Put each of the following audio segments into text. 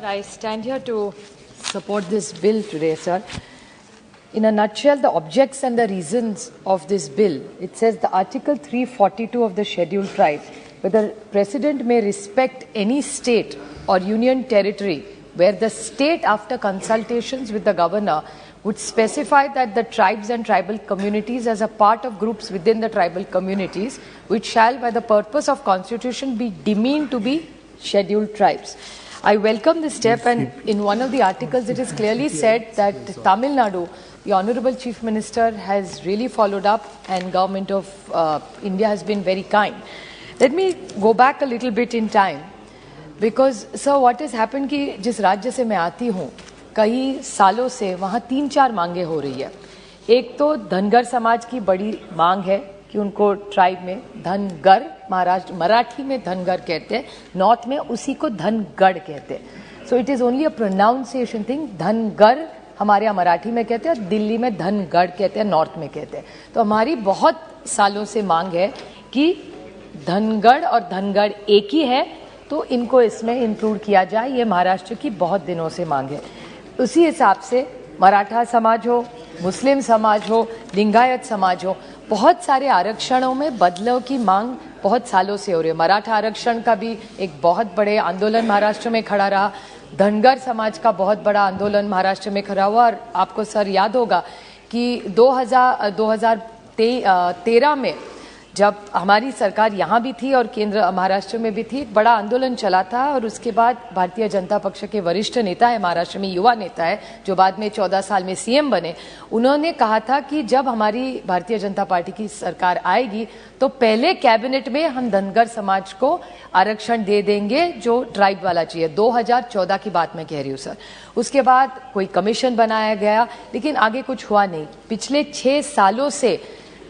I stand here to support this bill today, sir. In a nutshell, the objects and the reasons of this bill, it says the Article 342 of the Scheduled Tribe, where the President may respect any state or union territory where the state, after consultations with the governor, would specify that the tribes and tribal communities as a part of groups within the tribal communities, which shall, by the purpose of constitution, be deemed to be scheduled tribes. I welcome this step, and in one of the articles it is clearly said that Tamil Nadu, the Honourable Chief Minister, has really followed up, and Government of India has been very kind. Let me go back a little bit in time, because sir, what has happened कि जिस राज्य से मैं आती हूँ, कई सालों से वहाँ 3-4 मांगे हो रही है। एक तो धनगर समाज की बड़ी मांग है कि उनको ट्राइब में धनगर, महाराष्ट्र मराठी में धनगर कहते हैं, नॉर्थ में उसी को धनगढ़ कहते हैं। So it is only a pronunciation thing. Dhangar हमारे यहाँ मराठी में कहते हैं, दिल्ली में धनगढ़ कहते हैं, नॉर्थ में कहते हैं। तो हमारी बहुत सालों से मांग है कि धनगढ़ और धनगढ़ एक ही है, तो इनको इसमें इंक्लूड किया जाए। ये महाराष्ट्र की बहुत दिनों से मांग है। उसी हिसाब से मराठा समाज हो, मुस्लिम समाज हो, लिंगायत समाज हो, बहुत सारे आरक्षणों में बदलाव की मांग बहुत सालों से हो रही है। मराठा आरक्षण का भी एक बहुत बड़े आंदोलन महाराष्ट्र में खड़ा रहा। धनगर समाज का बहुत बड़ा आंदोलन महाराष्ट्र में खड़ा हुआ। और आपको सर याद होगा कि 2013 में जब हमारी सरकार यहाँ भी थी और केंद्र महाराष्ट्र में भी थी, एक बड़ा आंदोलन चला था। और उसके बाद भारतीय जनता पक्ष के वरिष्ठ नेता है, महाराष्ट्र में युवा नेता है, जो बाद में 14 साल में सीएम बने, उन्होंने कहा था कि जब हमारी भारतीय जनता पार्टी की सरकार आएगी तो पहले कैबिनेट में हम धनगर समाज को आरक्षण दे देंगे जो ट्राइब वाला चाहिए। 2014 की बात मैं कह रही हूँ सर। उसके बाद कोई कमीशन बनाया गया, लेकिन आगे कुछ हुआ नहीं। पिछले 6 सालों से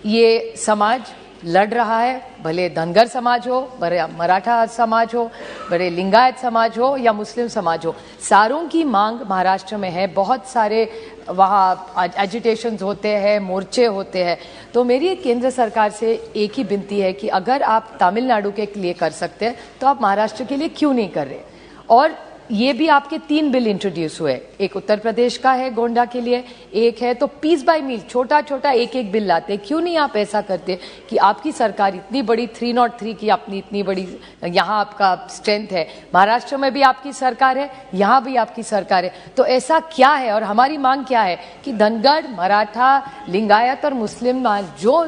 ये समाज लड़ रहा है, भले धनगर समाज हो, भले मराठा समाज हो, भले लिंगायत समाज हो या मुस्लिम समाज हो, सारों की मांग महाराष्ट्र में है। बहुत सारे वहाँ एजिटेशंस होते हैं, मोर्चे होते हैं। तो मेरी केंद्र सरकार से एक ही विनती है कि अगर आप तमिलनाडु के लिए कर सकते हैं तो आप महाराष्ट्र के लिए क्यों नहीं कर रहे। और ये भी आपके 3 बिल इंट्रोड्यूस हुए, एक उत्तर प्रदेश का है गोंडा के लिए, एक है, तो पीस बाय मील छोटा छोटा एक बिल लाते। क्यों नहीं आप ऐसा करते कि आपकी सरकार इतनी बड़ी 303 की अपनी इतनी बड़ी यहाँ आपका स्ट्रेंथ है, महाराष्ट्र में भी आपकी सरकार है, यहाँ भी आपकी सरकार है, तो ऐसा क्या है। और हमारी मांग क्या है कि धनगर, मराठा, लिंगायत और मुस्लिम जो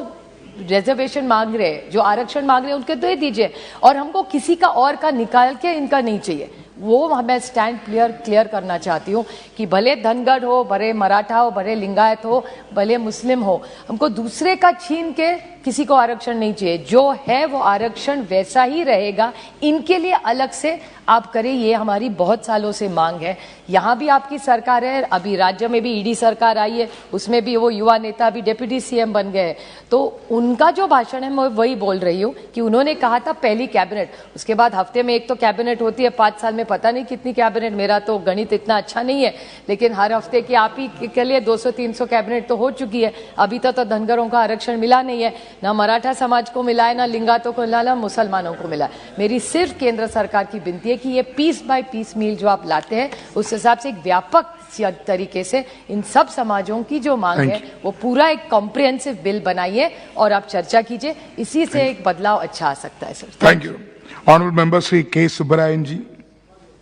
रिजर्वेशन मांग रहे हैं, जो आरक्षण मांग रहे हैं, उनके दे दीजिए। और हमको किसी का और का निकाल के इनका नहीं चाहिए। वो मैं स्टैंड क्लियर करना चाहती हूँ कि भले धनगढ़ हो, भले मराठा हो, भले लिंगायत हो, भले मुस्लिम हो, हमको दूसरे का छीन के किसी को आरक्षण नहीं चाहिए। जो है वो आरक्षण वैसा ही रहेगा, इनके लिए अलग से आप करें। ये हमारी बहुत सालों से मांग है। यहाँ भी आपकी सरकार है, अभी राज्य में भी ईडी सरकार आई है, उसमें भी वो युवा नेता अभी डिप्टी सीएम बन गए। तो उनका जो भाषण है मैं वही बोल रही हूँ कि उन्होंने कहा था पहली कैबिनेट, उसके बाद हफ्ते में एक तो कैबिनेट होती है, 5 साल में पता नहीं कितनी कैबिनेट। मेरा तो गणित इतना अच्छा नहीं है, लेकिन हर हफ्ते की आप ही के लिए 200-300 कैबिनेट तो हो चुकी है। अभी तक तो धनगरों का आरक्षण मिला नहीं है, ना मराठा समाज को मिला है, ना लिंगायतों को मिला, ना मुसलमानों को मिला। मेरी सिर्फ केंद्र सरकार की विनती है कि ये पीस बाय पीस मील जो आप लाते हैं, उस हिसाब से एक व्यापक तरीके से इन सब समाजों की जो मांग है वो पूरा एक कॉम्प्रिहेंसिव बिल बनाइए और आप चर्चा कीजिए। इसी से एक बदलाव अच्छा आ सकता है sir. Thank you. Honourable member Shri के सुब्बरायन जी।